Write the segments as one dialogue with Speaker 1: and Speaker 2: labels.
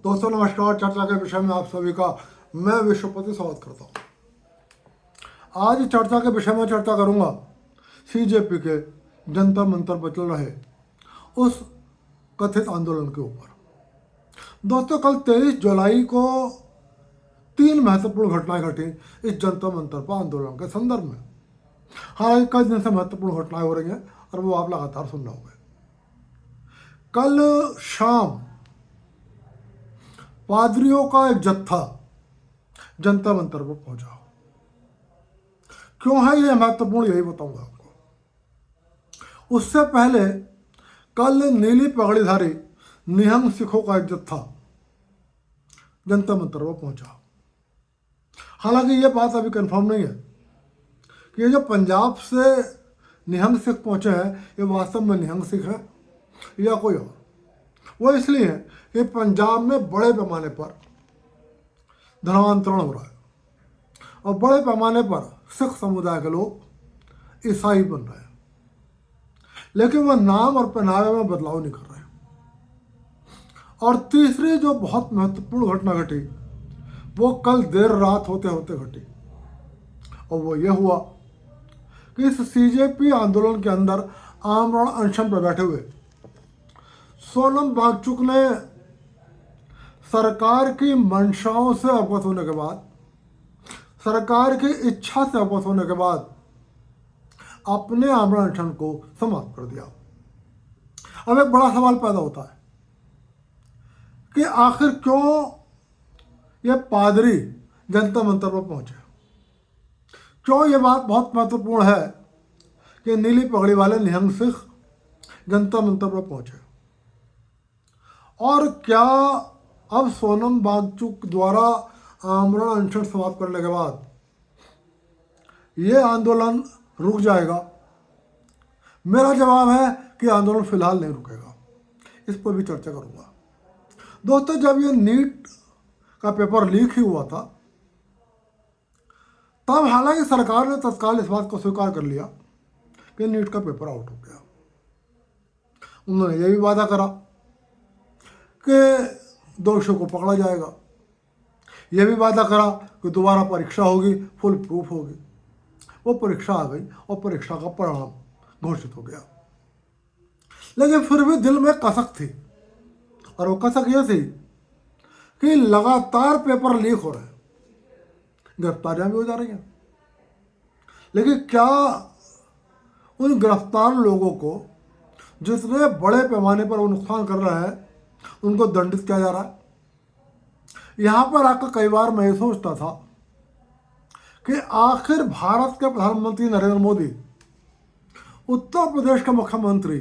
Speaker 1: दोस्तों नमस्कार। चर्चा के विषय में आप सभी का मैं विश्वपति स्वागत करता हूँ। आज चर्चा के विषय में चर्चा करूँगा सीजेपी के जंतर मंतर पर चल रहे उस कथित आंदोलन के ऊपर। दोस्तों कल 23 जुलाई को 3 महत्वपूर्ण घटनाएं घटी इस जंतर मंतर पर आंदोलन के संदर्भ में। हालांकि कई दिन से महत्वपूर्ण घटनाएं हो रही हैं और वो आप लगातार सुन रहे होंगे। कल शाम पादरियों का एक जत्था जंतर मंतर पर पहुंचा। क्यों है ये महत्वपूर्ण, यही बताऊंगा आपको। उससे पहले कल नीली पगड़ीधारी निहंग सिखों का एक जत्था जंतर मंतर पर पहुंचा। हालांकि ये बात अभी कंफर्म नहीं है कि ये जो पंजाब से निहंग सिख पहुंचे हैं ये वास्तव में निहंग सिख हैं या कोई और। वो इसलिए है कि पंजाब में बड़े पैमाने पर धर्मांतरण हो रहा है और बड़े पैमाने पर सिख समुदाय के लोग ईसाई बन रहे हैं, लेकिन वह नाम और पहनावे में बदलाव नहीं कर रहे हैं। और तीसरी जो बहुत महत्वपूर्ण घटना घटी वो कल देर रात होते होते घटी, और वो ये हुआ कि इस सीजेपी आंदोलन के अंदर आमरण अनशन पर बैठे हुए सोनम वांगचुक ने सरकार की मंशाओं से अवगत होने के बाद, सरकार की इच्छा से अवगत होने के बाद अपने आमरण अनशन को समाप्त कर दिया। अब एक बड़ा सवाल पैदा होता है कि आखिर क्यों ये पादरी जंतर मंतर पर पहुंचे। क्यों ये बात बहुत महत्वपूर्ण है कि नीली पगड़ी वाले निहंग सिख जंतर मंतर पर पहुंचे, और क्या अब सोनम वांगचुक द्वारा आमरण अनशन समाप्त करने के बाद ये आंदोलन रुक जाएगा। मेरा जवाब है कि आंदोलन फिलहाल नहीं रुकेगा। इस पर भी चर्चा करूंगा। दोस्तों जब ये नीट का पेपर लीक ही हुआ था तब हालांकि सरकार ने तत्काल इस बात को स्वीकार कर लिया कि नीट का पेपर आउट हो गया। उन्होंने ये भी वादा करा कि दोषियों को पकड़ा जाएगा। यह भी वादा करा कि दोबारा परीक्षा होगी, फुल प्रूफ होगी। वो परीक्षा आ गई और परीक्षा का परिणाम घोषित हो गया, लेकिन फिर भी दिल में कसक थी, और वो कसक ये थी कि लगातार पेपर लीक हो रहे हैं, गिरफ्तारियां भी हो जा रही हैं, लेकिन क्या उन गिरफ्तार लोगों को जितने बड़े पैमाने पर वो नुकसान कर रहे हैं उनको दंडित किया जा रहा है। यहां पर आकर कई बार मैं ये सोचता था कि आखिर भारत के प्रधानमंत्री नरेंद्र मोदी उत्तर प्रदेश के मुख्यमंत्री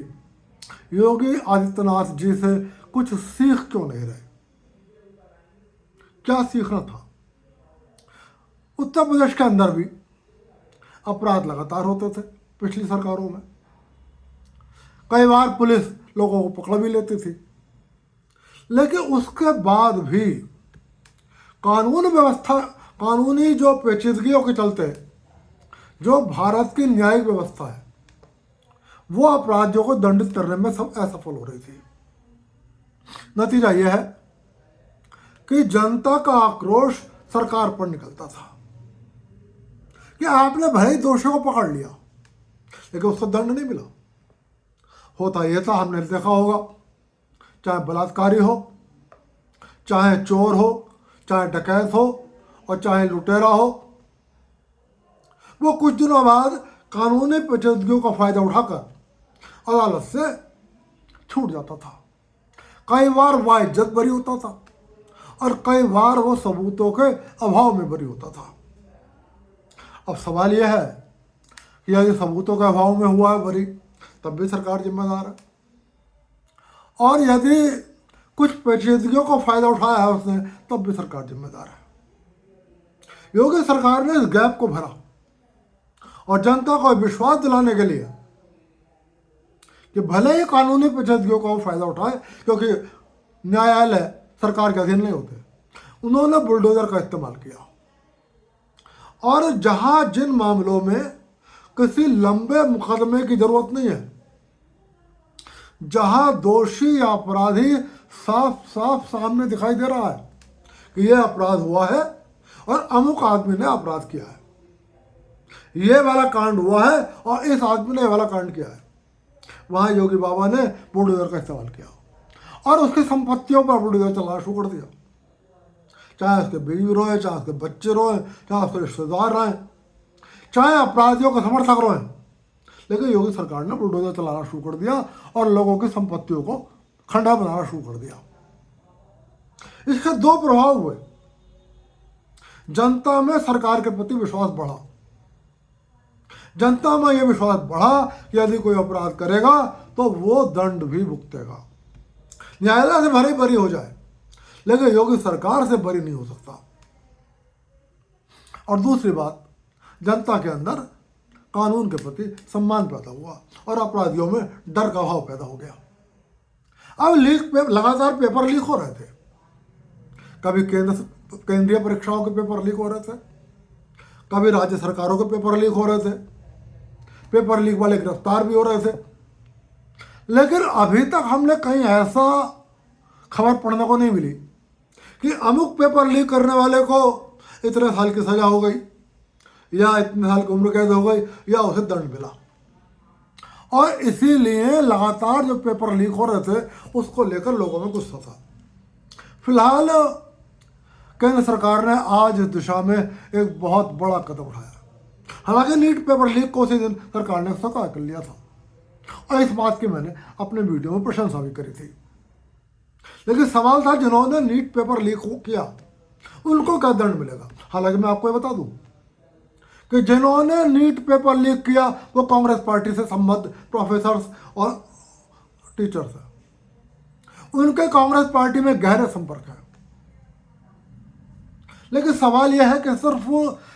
Speaker 1: योगी आदित्यनाथ जी से कुछ सीख क्यों नहीं रहे। क्या सीखना था। उत्तर प्रदेश के अंदर भी अपराध लगातार होते थे पिछली सरकारों में। कई बार पुलिस लोगों को पकड़ भी लेती थी, लेकिन उसके बाद भी कानून व्यवस्था, कानूनी जो पेचीदगियों के चलते जो भारत की न्यायिक व्यवस्था है वो अपराधियों को दंडित करने में सब असफल हो रही थी। नतीजा यह है कि जनता का आक्रोश सरकार पर निकलता था कि आपने भले ही दोषियों को पकड़ लिया लेकिन उसको दंड नहीं मिला। होता यह था, हमने देखा होगा, चाहे बलात्कारी हो, चाहे चोर हो, चाहे डकैत हो और चाहे लुटेरा हो, वो कुछ दिनों बाद कानूनी पेचीदगियों का फायदा उठाकर अदालत से छूट जाता था। कई बार वाइज्जत बरी होता था और कई बार वो सबूतों के अभाव में बरी होता था। अब सवाल यह है कि यदि सबूतों के अभाव में हुआ है बरी तब भी सरकार जिम्मेदार है, और यदि कुछ पेचीदगियों का फायदा उठाया है उसने तब भी सरकार जिम्मेदार है। योगी सरकार ने इस गैप को भरा और जनता को विश्वास दिलाने के लिए कि भले ही कानूनी पेचीदगियों का वो फायदा उठाए, क्योंकि न्यायालय सरकार के अधीन नहीं होते, उन्होंने बुलडोजर का इस्तेमाल किया। और जहां जिन मामलों में किसी लंबे मुकदमे की जरूरत नहीं है, जहां दोषी या अपराधी साफ साफ सामने दिखाई दे रहा है कि यह अपराध हुआ है और अमुक आदमी ने अपराध किया है, ये वाला कांड हुआ है और इस आदमी ने ये वाला कांड किया है। वहां योगी बाबा ने बुलडोजर का इस्तेमाल किया और उसकी संपत्तियों पर बुलडोजर चलाना शुरू कर दिया, चाहे उसके बीवी रोए, चाहे उसके बच्चे रोए, चाहे उसके रिश्तेदार रोए, चाहे अपराधियों के समर्थक रोए, लेकिन योगी सरकार ने बुलडोजर चलाना शुरू कर दिया और लोगों की संपत्तियों को खंडा बनाना शुरू कर दिया। इसके दो प्रभाव हुए। जनता में सरकार के प्रति विश्वास बढ़ा, जनता में यह विश्वास बढ़ा कि यदि कोई अपराध करेगा तो वो दंड भी भुगतेगा, न्यायालय से भले बरी हो जाए लेकिन योगी सरकार से बरी नहीं हो सकता। और दूसरी बात, जनता के अंदर कानून के प्रति सम्मान पैदा हुआ और अपराधियों में डर का भाव पैदा हो गया। अब लगातार पेपर लीक हो रहे थे, कभी केंद्रीय परीक्षाओं के पेपर लीक हो रहे थे, कभी राज्य सरकारों के पेपर लीक हो रहे थे, पेपर लीक वाले गिरफ्तार भी हो रहे थे, लेकिन अभी तक हमने कहीं ऐसा खबर पढ़ने को नहीं मिली कि अमुक पेपर लीक करने वाले को इतने साल की सजा हो गई या इतने साल की उम्र कैद हो गई या उसे दंड मिला। और इसीलिए लगातार जो पेपर लीक हो रहे थे उसको लेकर लोगों में गुस्सा था। फिलहाल केंद्र सरकार ने आज इस दिशा में एक बहुत बड़ा कदम उठाया। हालांकि नीट पेपर लीक को उसी दिन सरकार ने स्वीकार कर लिया था और इस बात की मैंने अपने वीडियो में प्रशंसा भी करी थी, लेकिन सवाल था जिन्होंने नीट पेपर लीक किया उनको क्या दंड मिलेगा। हालांकि मैं आपको ये बता दूं कि जिन्होंने नीट पेपर लीक किया वो कांग्रेस पार्टी से संबद्ध प्रोफेसर्स और टीचर्स हैं, उनके कांग्रेस पार्टी में गहरे संपर्क है। लेकिन सवाल यह है कि सिर्फ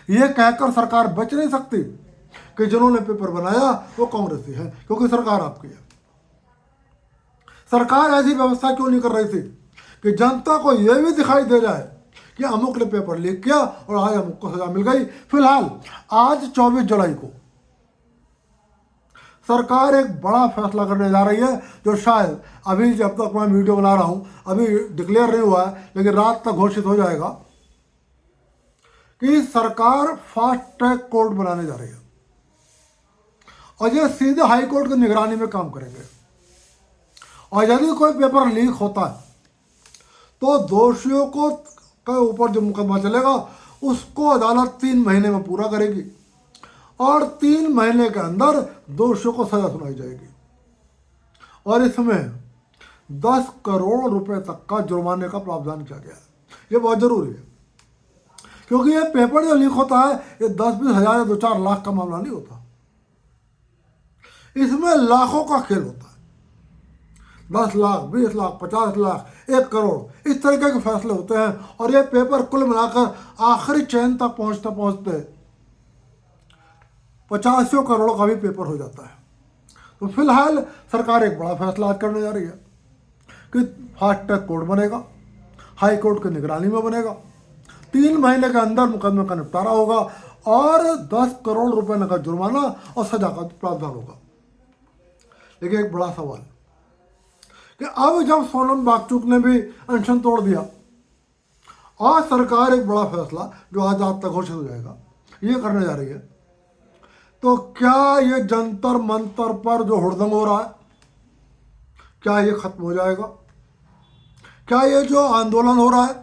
Speaker 1: ये कहकर सरकार बच नहीं सकती कि जिन्होंने पेपर बनाया वो कांग्रेसी है, क्योंकि सरकार आपकी है। सरकार ऐसी व्यवस्था क्यों नहीं कर रही थी कि जनता को यह भी दिखाई दे जाए कि अमुक ने पेपर लीक किया और आज अमुक को सजा मिल गई। फिलहाल आज 24 जुलाई को सरकार एक बड़ा फैसला करने जा रही है, जो शायद अभी जब तक मैं वीडियो बना रहा हूं अभी डिक्लेयर नहीं हुआ है, लेकिन रात तक घोषित हो जाएगा कि सरकार फास्ट ट्रैक कोर्ट बनाने जा रही है और ये सीधे हाई कोर्ट की निगरानी में काम करेंगे। और यदि कोई पेपर लीक होता है तो दोषियों को के ऊपर जो मुकदमा चलेगा उसको अदालत 3 महीने में पूरा करेगी और 3 महीने के अंदर दोषियों को सजा सुनाई जाएगी। और इसमें 10 करोड़ रुपए तक का जुर्माने का प्रावधान किया गया है। ये बहुत जरूरी है, क्योंकि ये पेपर जो लीक होता है ये 10-20 हज़ार या 2-4 लाख का मामला नहीं होता, इसमें लाखों का खेल होता है। 10 लाख, 20 लाख, 50 लाख, 1 करोड़, इस तरीके के फैसले होते हैं। और ये पेपर कुल मिलाकर आखिरी चैन तक पहुंचते पहुंचते 85 करोड़ का भी पेपर हो जाता है। तो फिलहाल सरकार एक बड़ा फैसला आज करने जा रही है कि फास्ट ट्रैक कोर्ट बनेगा, हाई कोर्ट की निगरानी में बनेगा, 3 महीने के अंदर मुकदमे का निपटारा होगा और 10 करोड़ रुपए का जुर्माना और सजा का प्रावधान होगा। लेकिन एक बड़ा सवाल कि अब जब सोनम वांगचुक ने भी अनशन तोड़ दिया और सरकार एक बड़ा फैसला जो आज रात तक घोषित हो जाएगा ये करने जा रही है, तो क्या ये जंतर मंतर पर जो हुड़दंग हो रहा है क्या ये खत्म हो जाएगा? क्या ये जो आंदोलन हो रहा है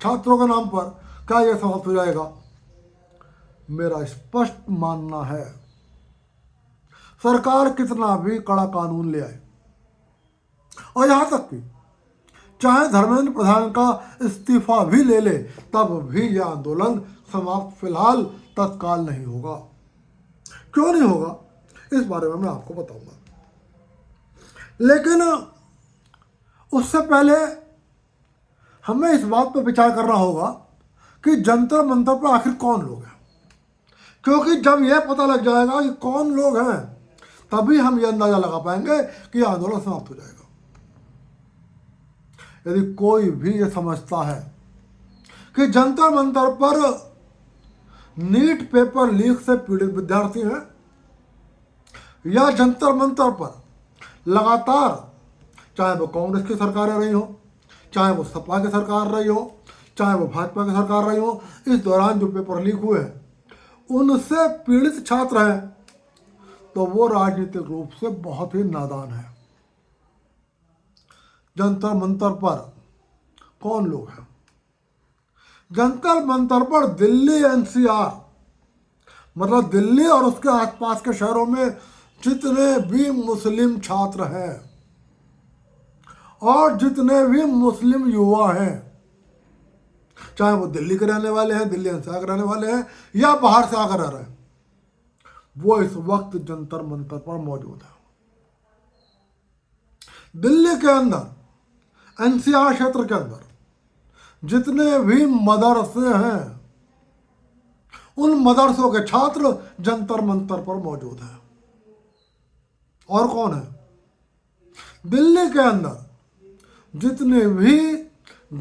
Speaker 1: छात्रों के नाम पर क्या ये समाप्त हो जाएगा? मेरा स्पष्ट मानना है सरकार कितना भी कड़ा कानून ले आए और यहां तक कि चाहे धर्मेंद्र प्रधान का इस्तीफा भी ले ले तब भी यह आंदोलन समाप्त फिलहाल तत्काल नहीं होगा। क्यों नहीं होगा इस बारे में मैं आपको बताऊंगा, लेकिन उससे पहले हमें इस बात पर विचार करना होगा कि जंतर मंतर पर आखिर कौन लोग हैं, क्योंकि जब यह पता लग जाएगा कि कौन लोग हैं तभी हम यह अंदाजा लगा पाएंगे कि आंदोलन समाप्त हो जाएगा। यदि कोई भी ये समझता है कि जंतर मंतर पर नीट पेपर लीक से पीड़ित विद्यार्थी हैं या जंतर मंतर पर लगातार चाहे वो कांग्रेस की सरकारें रही हो चाहे वो सपा की सरकार रही हो, चाहे वो भाजपा की सरकार रही हो, इस दौरान जो पेपर लीक हुए हैं उनसे पीड़ित छात्र हैं तो वो राजनीतिक रूप से बहुत ही नादान है। जंतर मंतर पर कौन लोग हैं? जंतर मंतर पर दिल्ली एनसीआर, मतलब दिल्ली और उसके आसपास के शहरों में जितने भी मुस्लिम छात्र हैं और जितने भी मुस्लिम युवा हैं, चाहे वो दिल्ली के रहने वाले हैं, दिल्ली एनसीआर के रहने वाले हैं या बाहर से आकर रह रहे हैं, वो इस वक्त जंतर मंतर पर मौजूद है। दिल्ली के अंदर एनसीआर क्षेत्र के अंदर जितने भी मदरसे हैं उन मदरसों के छात्र जंतर मंतर पर मौजूद हैं। और कौन है? दिल्ली के अंदर जितने भी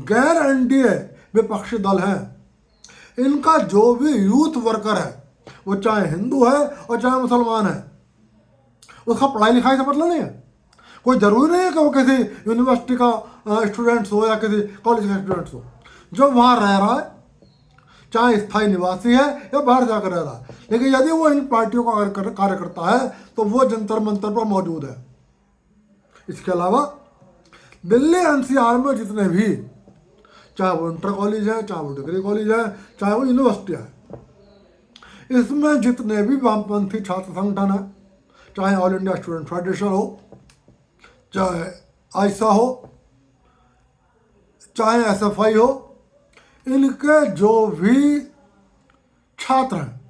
Speaker 1: गैर एनडीए विपक्षी दल हैं, इनका जो भी यूथ वर्कर है, वो चाहे हिंदू है और चाहे मुसलमान है, उसका पढ़ाई लिखाई से मतलब नहीं है। कोई ज़रूरी नहीं है कि वो किसी यूनिवर्सिटी का स्टूडेंट्स हो या किसी कॉलेज का स्टूडेंट्स हो। जो वहाँ रह रहा है, चाहे स्थायी निवासी है या बाहर जाकर रह रहा है, लेकिन यदि वो इन पार्टियों का कार्य करता है तो वो जंतर मंतर पर मौजूद है। इसके अलावा दिल्ली एनसीआर में जितने भी, चाहे वो इंटर कॉलेज है, चाहे वो डिग्री कॉलेज है, चाहे वो यूनिवर्सिटी है, इसमें जितने भी वामपंथी छात्र संगठन है, चाहे ऑल इंडिया स्टूडेंट फेडरेशन हो, चाहे आइसा हो, चाहे एसएफआई हो, इनके जो भी छात्र हैं,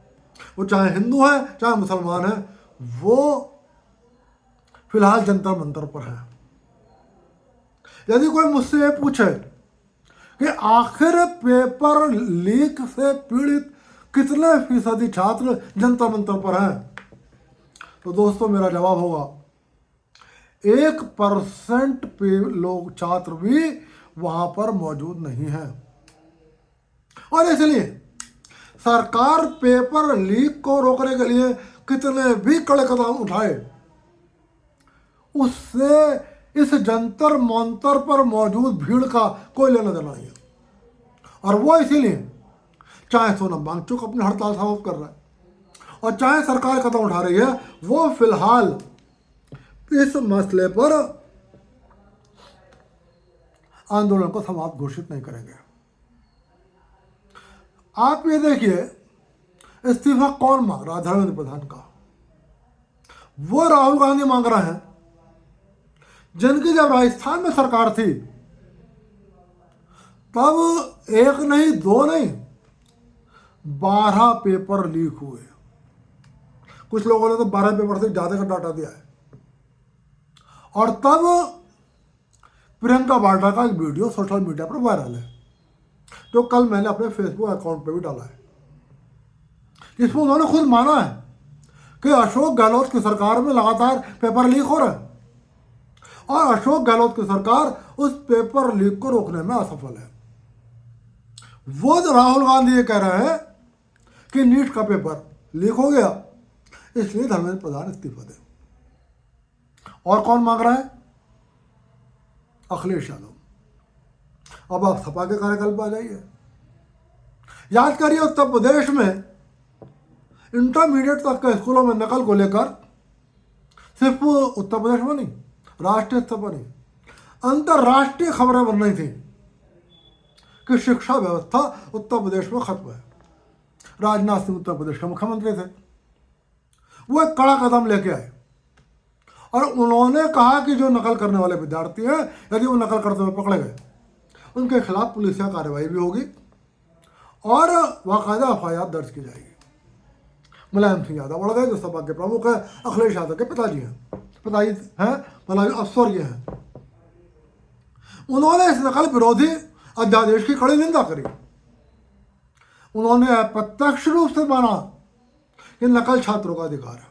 Speaker 1: वो चाहे हिंदू हैं चाहे मुसलमान हैं, वो फिलहाल जंतर मंतर पर हैं। यदि कोई मुझसे ये पूछे कि आखिर पेपर लीक से पीड़ित कितने फीसदी छात्र जंतर मंतर पर हैं, तो दोस्तों मेरा जवाब होगा 1% लोग छात्र भी वहां पर मौजूद नहीं है। और इसलिए सरकार पेपर लीक को रोकने के लिए कितने भी कड़े कदम उठाए, उससे इस जंतर मंतर पर मौजूद भीड़ का कोई लेना देना नहीं है। और वो इसीलिए चाहे सोनम वांगचुक अपनी हड़ताल समाप्त कर रहा है और चाहे सरकार कदम उठा रही है, वो फिलहाल इस मसले पर आंदोलन को समाप्त घोषित नहीं करेंगे। आप ये देखिए, इस्तीफा कौन मांग रहा है? धर्मेंद्र प्रधान का। वो राहुल गांधी मांग रहे हैं जिनकी जब राजस्थान में सरकार थी तब एक नहीं, दो नहीं, 12 पेपर लीक हुए। कुछ लोगों ने तो 12 पेपर से ज्यादा का डाटा दिया है। और तब प्रियंका वाड्रा का एक वीडियो सोशल मीडिया पर वायरल है, जो कल मैंने अपने फेसबुक अकाउंट पर भी डाला है। इसमें उन्होंने खुद माना है कि अशोक गहलोत की सरकार में लगातार पेपर लीक हो रहे हैं और अशोक गहलोत की सरकार उस पेपर लीक को रोकने में असफल है। वो जो राहुल गांधी ये कह रहे हैं कि नीट का पेपर लीक हो गया, इसलिए धर्मेंद्र प्रधान इस्तीफा दें। और कौन मांग रहा है? अखिलेश यादव। अब आप सपा के कार्यकाल पर आ जाइए। याद करिए, उत्तर प्रदेश में इंटरमीडिएट तक के स्कूलों में नकल को लेकर सिर्फ उत्तर प्रदेश में नहीं, राष्ट्रीय स्तर पर नहीं, अंतर्राष्ट्रीय खबरें बन रही थी कि शिक्षा व्यवस्था उत्तर प्रदेश में खत्म है। राजनाथ सिंह उत्तर प्रदेश के मुख्यमंत्री थे, वो एक कड़ा कदम लेके आए और उन्होंने कहा कि जो नकल करने वाले विद्यार्थी हैं, यदि वो नकल करते हुए पकड़े गए, उनके खिलाफ पुलिसिया कार्रवाई भी होगी और बाकायदा एफआईआर दर्ज की जाएगी। मुलायम सिंह यादव बढ़ गए, जो सपा के प्रमुख है, अखिलेश यादव के पिताजी हैं, मतलब स्वर्गीय हैं, उन्होंने इस नकल विरोधी अध्यादेश की कड़ी निंदा करी। उन्होंने अप्रत्यक्ष रूप से माना कि नकल छात्रों का अधिकार है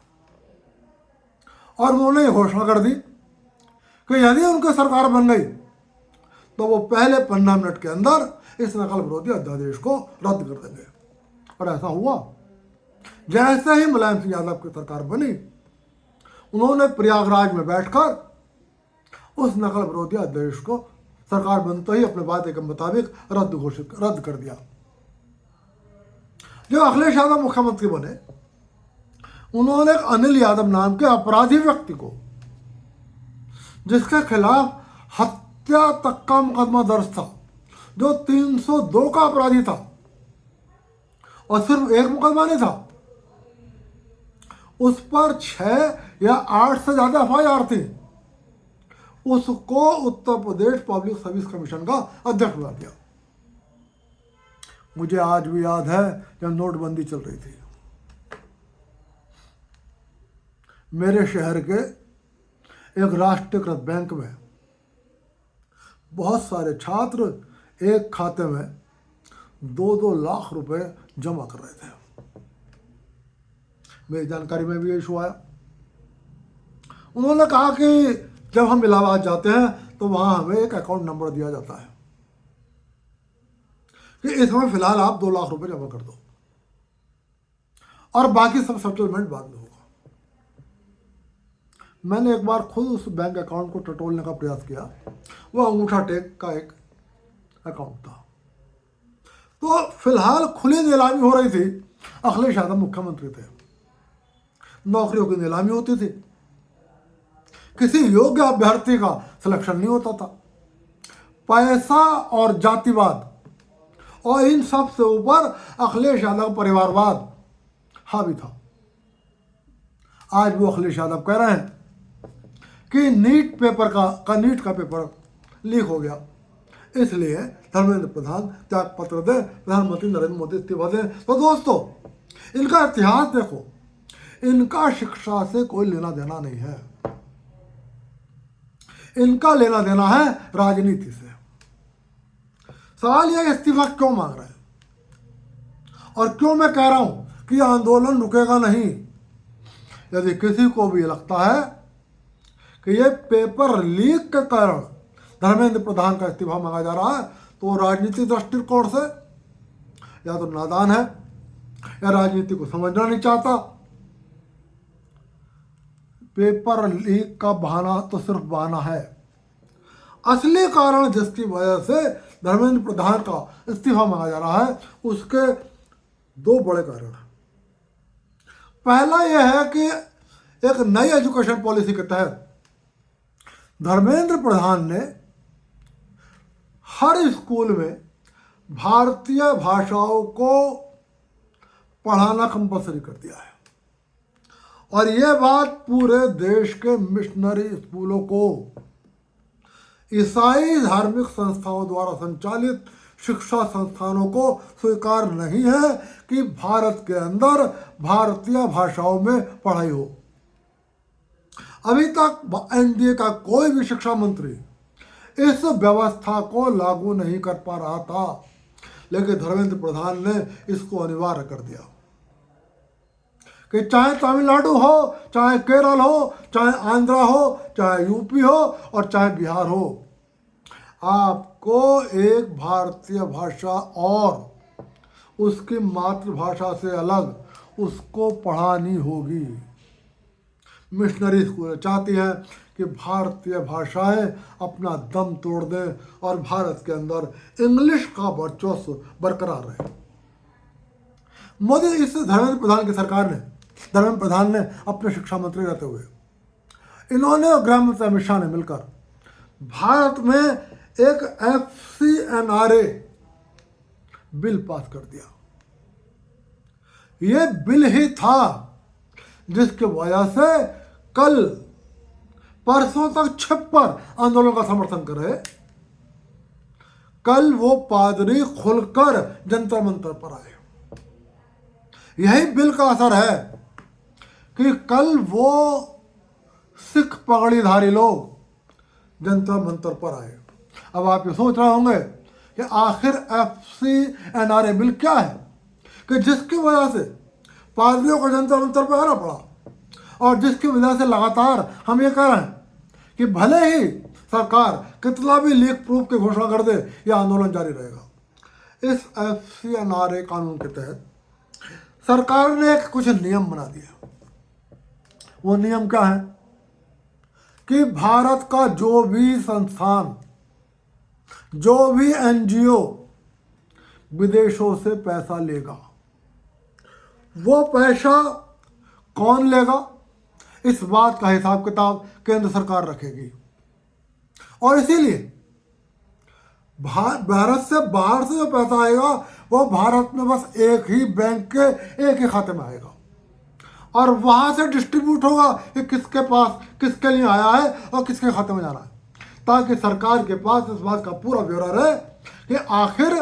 Speaker 1: और उन्होंने घोषणा कर दी कि यदि उनकी सरकार बन गई तो वो पहले 15 मिनट के अंदर इस नकल विरोधी अध्यादेश को रद्द कर देंगे। और ऐसा हुआ। जैसे ही मुलायम सिंह यादव की सरकार बनी, उन्होंने प्रयागराज में बैठकर उस नकल विरोधी अध्यादेश को सरकार बनते ही अपने वादे के मुताबिक रद्द कर दिया। जब अखिलेश यादव मुख्यमंत्री बने, उन्होंने एक अनिल यादव नाम के अपराधी व्यक्ति को, जिसके खिलाफ हत्या तक का मुकदमा दर्ज था, जो 302 का अपराधी था और सिर्फ एक मुकदमा नहीं था, उस पर 6 या 8 से ज्यादा FIR थी, उसको Uttar Pradesh public service commission का अध्यक्ष बना दिया। मुझे आज भी याद है जब नोटबंदी चल रही थी, मेरे शहर के एक राष्ट्रीयकृत बैंक में बहुत सारे छात्र एक खाते में 2-2 लाख रुपए जमा कर रहे थे। मेरी जानकारी में भी ये इशू आया। उन्होंने कहा कि जब हम इलाहाबाद जाते हैं तो वहां हमें एक अकाउंट नंबर दिया जाता है कि इसमें फिलहाल आप 2 लाख रुपए जमा कर दो और बाकी सब सेटलमेंट बाद में होगा। मैंने एक बार खुद उस बैंक अकाउंट को टटोलने का प्रयास किया। वो अंगूठा टेक का एक अकाउंट था। तो फिलहाल खुली नीलामी हो रही थी। अखिलेश यादव मुख्यमंत्री थे, नौकरियों की नीलामी होती थी, किसी योग्य अभ्यर्थी का सिलेक्शन नहीं होता था। पैसा और जातिवाद और इन सब से ऊपर अखिलेश यादव परिवारवाद हावी था। आज वो अखिलेश यादव कह रहे हैं कि नीट का पेपर लीक हो गया, इसलिए धर्मेंद्र प्रधान त्याग पत्र दे, प्रधानमंत्री नरेंद्र मोदी इस्तीफा दें। तो दोस्तों, इनका इतिहास देखो, इनका शिक्षा से कोई लेना देना नहीं है, इनका लेना देना है राजनीति से। सवाल यह इस्तीफा क्यों मांग रहे हैं और क्यों मैं कह रहा हूं कि आंदोलन रुकेगा नहीं। यदि किसी को भी लगता है कि ये पेपर लीक के कारण धर्मेंद्र प्रधान का इस्तीफा मांगा जा रहा है, तो राजनीतिक दृष्टिकोण से या तो नादान है या राजनीति को समझना नहीं चाहता। पेपर लीक का बहाना तो सिर्फ बहाना है। असली कारण जिसकी वजह से धर्मेंद्र प्रधान का इस्तीफा मांगा जा रहा है, उसके 2 बड़े कारण हैं। पहला यह है कि एक नई एजुकेशन पॉलिसी के तहत धर्मेंद्र प्रधान ने हर स्कूल में भारतीय भाषाओं को पढ़ाना कंपलसरी कर दिया है और यह बात पूरे देश के मिशनरी स्कूलों को, ईसाई धार्मिक संस्थाओं द्वारा संचालित शिक्षा संस्थानों को स्वीकार नहीं है कि भारत के अंदर भारतीय भाषाओं में पढ़ाई हो। अभी तक एनडीए का कोई भी शिक्षा मंत्री इस व्यवस्था को लागू नहीं कर पा रहा था, लेकिन धर्मेंद्र प्रधान ने इसको अनिवार्य कर दिया कि चाहे तमिलनाडु हो, चाहे केरल हो, चाहे आंध्रा हो, चाहे यूपी हो और चाहे बिहार हो, आपको एक भारतीय भाषा और उसकी मातृभाषा से अलग उसको पढ़ानी होगी। मिशनरी स्कूल चाहती हैं कि भारतीय भाषाएं अपना दम तोड़ दें और भारत के अंदर इंग्लिश का वर्चस्व बरकरार रहे। मोदी इस धर्मेंद्र प्रधान की सरकार ने, धर्मेंद्र प्रधान ने अपने शिक्षा मंत्री रहते हुए, इन्होंने और गृह मंत्री अमित शाह ने मिलकर भारत में एक FCNRA बिल पास कर दिया। यह बिल ही था जिसकी वजह से कल परसों तक छप्पर आंदोलन का समर्थन कर रहे, कल वो पादरी खुलकर जंतर मंतर पर आए। यही बिल का असर है कि कल वो सिख पगड़ीधारी लोग जंतर मंतर पर आए। अब आप ये सोच रहे होंगे कि आखिर FCNRA बिल क्या है कि जिसकी वजह से पादरियों को जंतर मंतर पर आना पड़ा और जिसकी वजह से लगातार हम ये कह रहे हैं कि भले ही सरकार कितना भी लीक प्रूफ की घोषणा कर दे, यह आंदोलन जारी रहेगा। इस FCNRA कानून के तहत सरकार ने कुछ नियम बना दिया। वो नियम क्या है कि भारत का जो भी संस्थान जो भी एनजीओ विदेशों से पैसा लेगा, वो पैसा कौन लेगा, इस बात का हिसाब किताब केंद्र सरकार रखेगी। और इसीलिए भारत से बाहर से जो पैसा आएगा वो भारत में बस एक ही बैंक के एक ही खाते में आएगा, और वहां से डिस्ट्रीब्यूट होगा कि किसके पास किसके लिए आया है और किसके खाते में जाना है, ताकि सरकार के पास इस बात का पूरा ब्यौरा रहे कि आखिर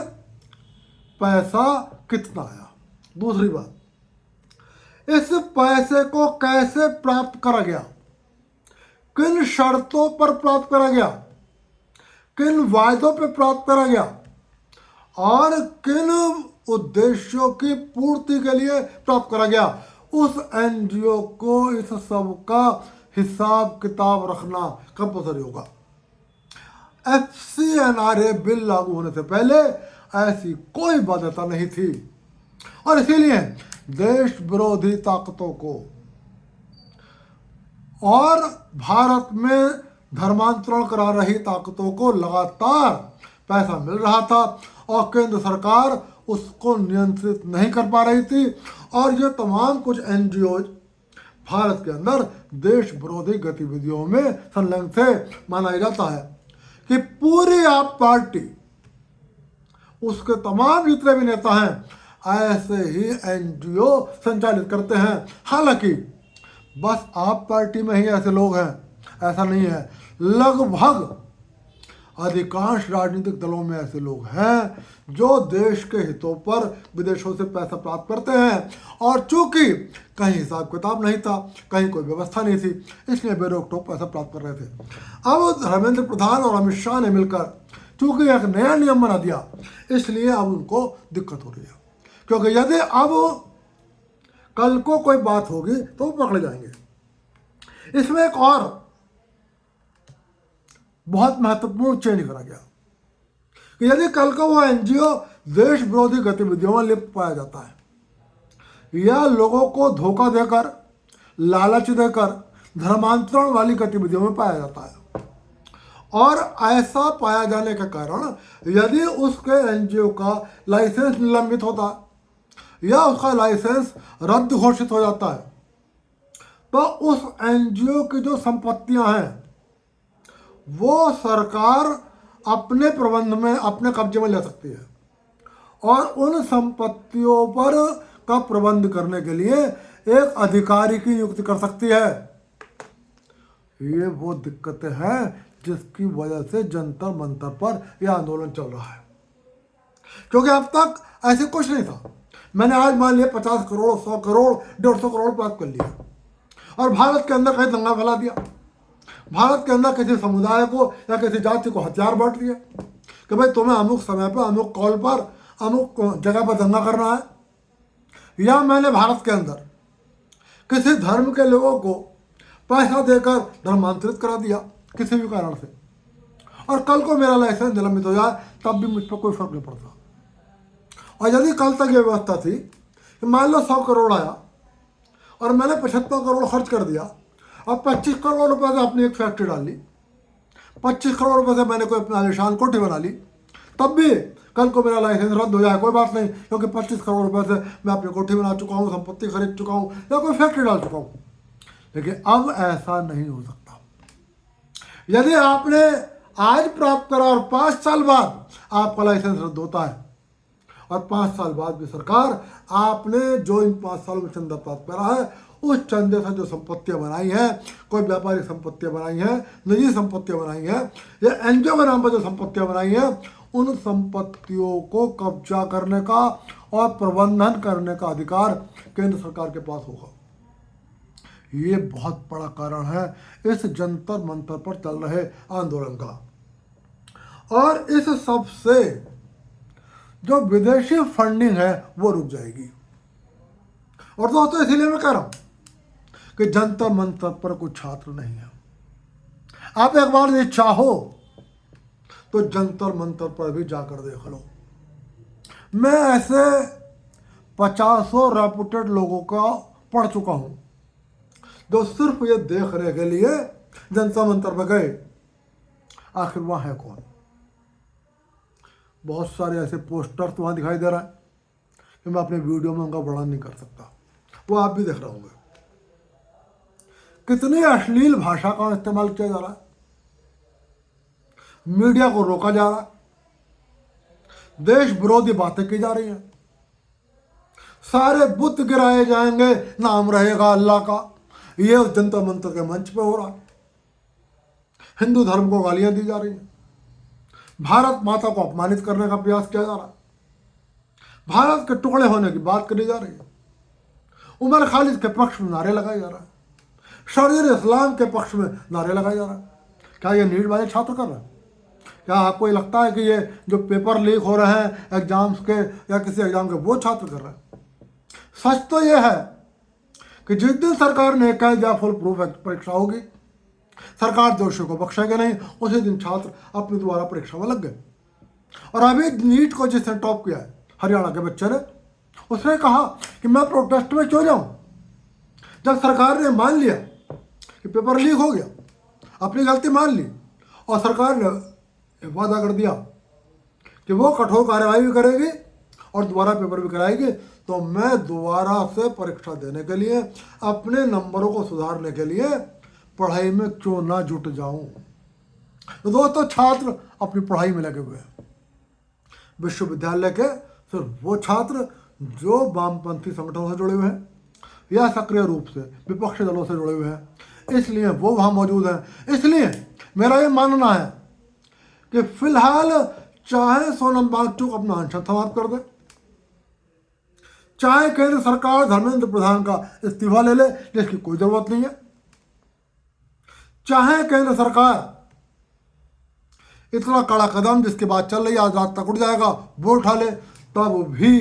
Speaker 1: पैसा कितना आया। दूसरी बात, इस पैसे को कैसे प्राप्त करा गया, किन शर्तों पर प्राप्त करा गया, किन वायदों पर प्राप्त करा गया और किन उद्देश्यों की पूर्ति के लिए प्राप्त करा गया, उस एनजीओ को इस सब का हिसाब किताब रखना कंपल्सरी होगा। FCNRA बिल लागू होने से पहले ऐसी कोई बाध्यता नहीं थी, और इसीलिए देश विरोधी ताकतों को और भारत में धर्मांतरण करा रही ताकतों को लगातार पैसा मिल रहा था, और केंद्र सरकार उसको नियंत्रित नहीं कर पा रही थी। और ये तमाम कुछ एनजीओ भारत के अंदर देश विरोधी गतिविधियों में संलग्न थे। माना जाता है कि पूरी आप पार्टी, उसके तमाम जितने भी नेता हैं, ऐसे ही एनजीओ संचालित करते हैं। हालांकि बस आप पार्टी में ही ऐसे लोग हैं ऐसा नहीं है, लगभग अधिकांश राजनीतिक दलों में ऐसे लोग हैं जो देश के हितों पर विदेशों से पैसा प्राप्त करते हैं, और चूंकि कहीं हिसाब किताब नहीं था, कहीं कोई व्यवस्था नहीं थी, इसलिए बेरोक टोक पैसा प्राप्त कर रहे थे। अब धर्मेंद्र प्रधान और अमित शाह ने मिलकर चूंकि एक नया नियम बना दिया, इसलिए अब उनको दिक्कत हो रही है, क्योंकि यदि अब कल को कोई बात होगी तो वो पकड़े जाएंगे। इसमें एक और बहुत महत्वपूर्ण चेंज करा गया कि यदि कल को वो एनजीओ देश विरोधी गतिविधियों में लिप्त पाया जाता है या लोगों को धोखा देकर, लालच देकर धर्मांतरण वाली गतिविधियों में पाया जाता है, और ऐसा पाया जाने के कारण यदि उसके एनजीओ का लाइसेंस निलंबित होता है या उसका लाइसेंस रद्द घोषित हो जाता है, तो उस एनजीओ की जो संपत्तियां हैं वो सरकार अपने प्रबंध में, अपने कब्जे में ले सकती है, और उन संपत्तियों पर का प्रबंध करने के लिए एक अधिकारी की नियुक्ति कर सकती है। ये वो दिक्कतें हैं जिसकी वजह से जंतर मंतर पर यह आंदोलन चल रहा है, क्योंकि अब तक ऐसे कुछ नहीं था। मैंने आज मान लिया 50 करोड़, 100 करोड़, 150 करोड़ प्राप्त कर लिया, और भारत के अंदर कहीं दंगा फैला दिया, भारत के अंदर किसी समुदाय को या किसी जाति को हथियार बांट दिया कि भाई तुम्हें अमुक समय पर, अमुक कॉल पर, अमुक जगह पर दंगा करना है, या मैंने भारत के अंदर किसी धर्म के लोगों को पैसा देकर धर्मांतरित करा दिया किसी भी कारण से, और कल को मेरा लाइसेंस निलंबित हो जाए तब भी मुझ पर कोई फर्क नहीं पड़ता। और यदि कल तक ये व्यवस्था थी कि मान लो 100 करोड़ आया और मैंने 75 करोड़ खर्च कर दिया, और 25 करोड़ रुपए से अपनी एक फैक्ट्री डाल ली, 25 करोड़ रुपए से मैंने कोई अपनी आलिशान कोठी बना ली, तब भी कल को मेरा लाइसेंस रद्द हो जाए कोई बात नहीं, क्योंकि 25 करोड़ रुपए से मैं अपनी कोठी बना चुका हूँ, संपत्ति खरीद चुका हूँ या कोई फैक्ट्री डाल चुका हूँ। लेकिन अब ऐसा नहीं हो सकता। यदि आपने आज प्राप्त करा और 5 साल बाद आपका लाइसेंस रद्द होता है, और 5 साल बाद भी सरकार आपने जो इन 5 सालों में चंदा प्राप्त करा है उस चंदे से जो संपत्तियां बनाई हैं, कोई व्यापारिक संपत्तियां बनाई हैं, निजी संपत्तियां बनाई हैं, या एनजीओ के नाम पर जो संपत्तियां बनाई हैं, उन संपत्तियों को कब्जा करने का और प्रबंधन करने का अधिकार केंद्र सरकार के पास होगा। ये बहुत बड़ा कारण है इस जंतर मंतर पर चल रहे आंदोलन का, और इस सब से जो विदेशी फंडिंग है वो रुक जाएगी। और दोस्तों इसीलिए मैं कह रहा हूं कि जंतर मंतर पर कोई छात्र नहीं है। आप एक बार ये चाहो तो जंतर मंतर पर भी जाकर देख लो। मैं ऐसे 50 रेपुटेड लोगों का पढ़ चुका हूं जो सिर्फ ये देखने के लिए जंतर मंतर पर गए आखिर वहां है कौन। बहुत सारे ऐसे पोस्टर्स वहाँ दिखाई दे रहा है कि मैं अपने वीडियो में उनका वर्णन नहीं कर सकता, वो आप भी देख रहे होंगे। कितनी अश्लील भाषा का इस्तेमाल किया जा रहा है, मीडिया को रोका जा रहा है, देश विरोधी बातें की जा रही हैं, सारे बुत गिराए जाएंगे, नाम रहेगा अल्लाह का। ये जंतर मंतर के मंच पे हो रहा है। हिंदू धर्म को गालियां दी जा रही हैं, भारत माता को अपमानित करने का प्रयास किया जा रहा है, भारत के टुकड़े होने की बात करी जा रही है, उमर खालिद के पक्ष में नारे लगाए जा रहा है, शरीर इस्लाम के पक्ष में नारे लगाए जा रहा है। क्या ये नीट वाले छात्र कर रहे हैं? क्या आपको ये लगता है कि ये जो पेपर लीक हो रहे हैं एग्जाम्स के या किसी एग्जाम के, वो छात्र कर रहे हैं? सच तो ये है कि जिस दिन सरकार ने कह दिया फुल प्रूफ परीक्षा होगी, सरकार दोषियों को बख्शेगा नहीं, उसी दिन छात्र अपनी दोबारा परीक्षा में लग गए। और अभी नीट को जिसने टॉप किया है, हरियाणा के बच्चे ने, उसने कहा कि मैं प्रोटेस्ट में क्यों जाऊं। जब सरकार ने मान लिया कि पेपर लीक हो गया, अपनी गलती मान ली, और सरकार ने वादा कर दिया कि वो कठोर कार्रवाई भी करेगी और दोबारा पेपर भी कराएगी, तो मैं दोबारा से परीक्षा देने के लिए, अपने नंबरों को सुधारने के लिए पढ़ाई में क्यों ना जुट जाऊं। तो दोस्तों, छात्र अपनी पढ़ाई में लगे हुए हैं। विश्वविद्यालय के सिर्फ वो छात्र जो वामपंथी संगठनों से जुड़े हुए हैं या सक्रिय रूप से विपक्षी दलों से जुड़े हुए हैं, इसलिए वो वहाँ मौजूद हैं। इसलिए मेरा ये मानना है कि फिलहाल चाहे सोनम वांगचुक अपना अनशन समाप्त कर दे, चाहे केंद्र सरकार धर्मेंद्र प्रधान का इस्तीफा ले ले, जिसकी कोई जरूरत नहीं है, चाहे केंद्र सरकार इतना कड़ा कदम जिसके बाद चल रही आज रात तक उठ जाएगा वो उठा ले, तब भी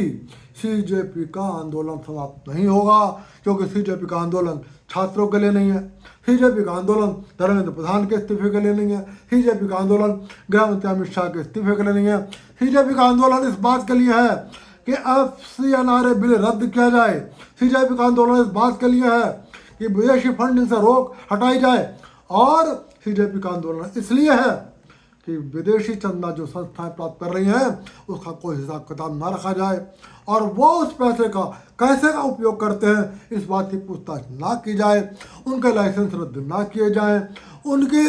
Speaker 1: सीजेपी का आंदोलन समाप्त नहीं होगा। क्योंकि सीजेपी का आंदोलन छात्रों के लिए नहीं है, सीजेपी का आंदोलन धर्मेंद्र प्रधान के इस्तीफे के लिए नहीं है, सीजेपी का आंदोलन गृहमंत्री अमित शाह के इस्तीफे के लिए नहीं है। सीजेपी का आंदोलन इस बात के लिए है कि FCNRA बिल रद्द किया जाए। सीजेपी का आंदोलन इस बात के लिए है कि विदेशी फंडिंग से रोक हटाई जाए। और सीजेपी का आंदोलन इसलिए है कि विदेशी चंदा जो संस्थाएं प्राप्त कर रही हैं उसका कोई हिसाब किताब ना रखा जाए, और वो उस पैसे का कैसे का उपयोग करते हैं इस बात की पूछताछ ना की जाए, उनके लाइसेंस रद्द ना किए जाएं, उनकी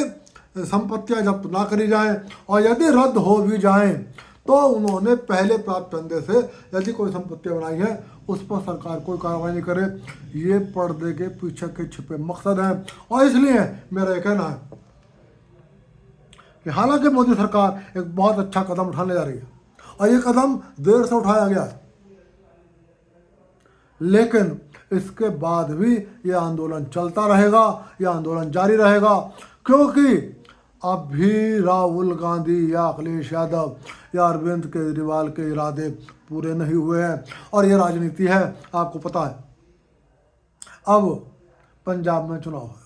Speaker 1: संपत्तियां जब्त ना करी जाएं, और यदि रद्द हो भी जाएं तो उन्होंने पहले प्राप्त चंदे से यदि कोई संपत्तियां बनाई हैं उस पर सरकार कोई कार्रवाई नहीं करे। ये पर्दे के पीछे के छिपे मकसद हैं। और इसलिए मेरा ये कहना है कि हालांकि मोदी सरकार एक बहुत अच्छा कदम उठाने जा रही है और ये कदम देर से उठाया गया है, लेकिन इसके बाद भी ये आंदोलन चलता रहेगा, ये आंदोलन जारी रहेगा। क्योंकि अब भी राहुल गांधी या अखिलेश यादव या अरविंद केजरीवाल के इरादे पूरे नहीं हुए हैं, और ये राजनीति है। आपको पता है अब पंजाब में चुनाव है,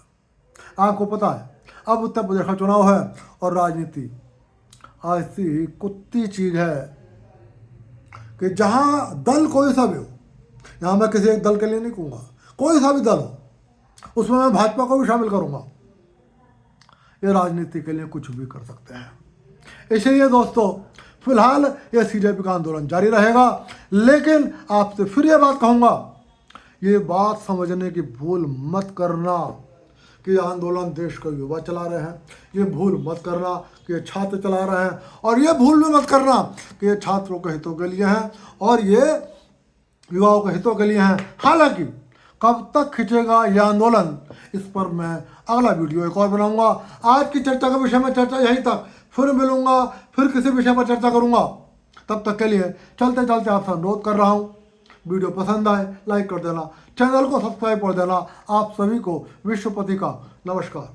Speaker 1: आपको पता है अब उत्तर प्रदेश का चुनाव है, और राजनीति ऐसी कुत्ती चीज़ है कि जहाँ दल कोई सा भी हो, यहाँ मैं किसी एक दल के लिए नहीं कहूँगा, कोई सा भी दल हो उसमें मैं भाजपा को भी शामिल करूँगा, ये राजनीति के लिए कुछ भी कर सकते हैं। इसलिए दोस्तों, फिलहाल ये सीजेपी का आंदोलन जारी रहेगा, लेकिन आपसे फिर ये बात कहूँगा, ये बात समझने की भूल मत करना कि ये आंदोलन देश का युवा चला रहे हैं, ये भूल मत करना कि ये छात्र चला रहे हैं, और ये भूल भी मत करना कि ये छात्रों के हितों के लिए हैं और ये युवाओं के हितों के लिए हैं। हालांकि कब तक खिंचेगा ये आंदोलन, इस पर मैं अगला वीडियो एक और बनाऊंगा। आज की चर्चा के विषय में चर्चा यहीं तक, फिर मिलूंगा, फिर किसी विषय पर चर्चा करूंगा। तब तक के लिए चलते चलते आपसे अनुरोध कर रहा हूँ, वीडियो पसंद आए लाइक कर देना, चैनल को सब्सक्राइब कर देना। आप सभी को विश्वपति का नमस्कार।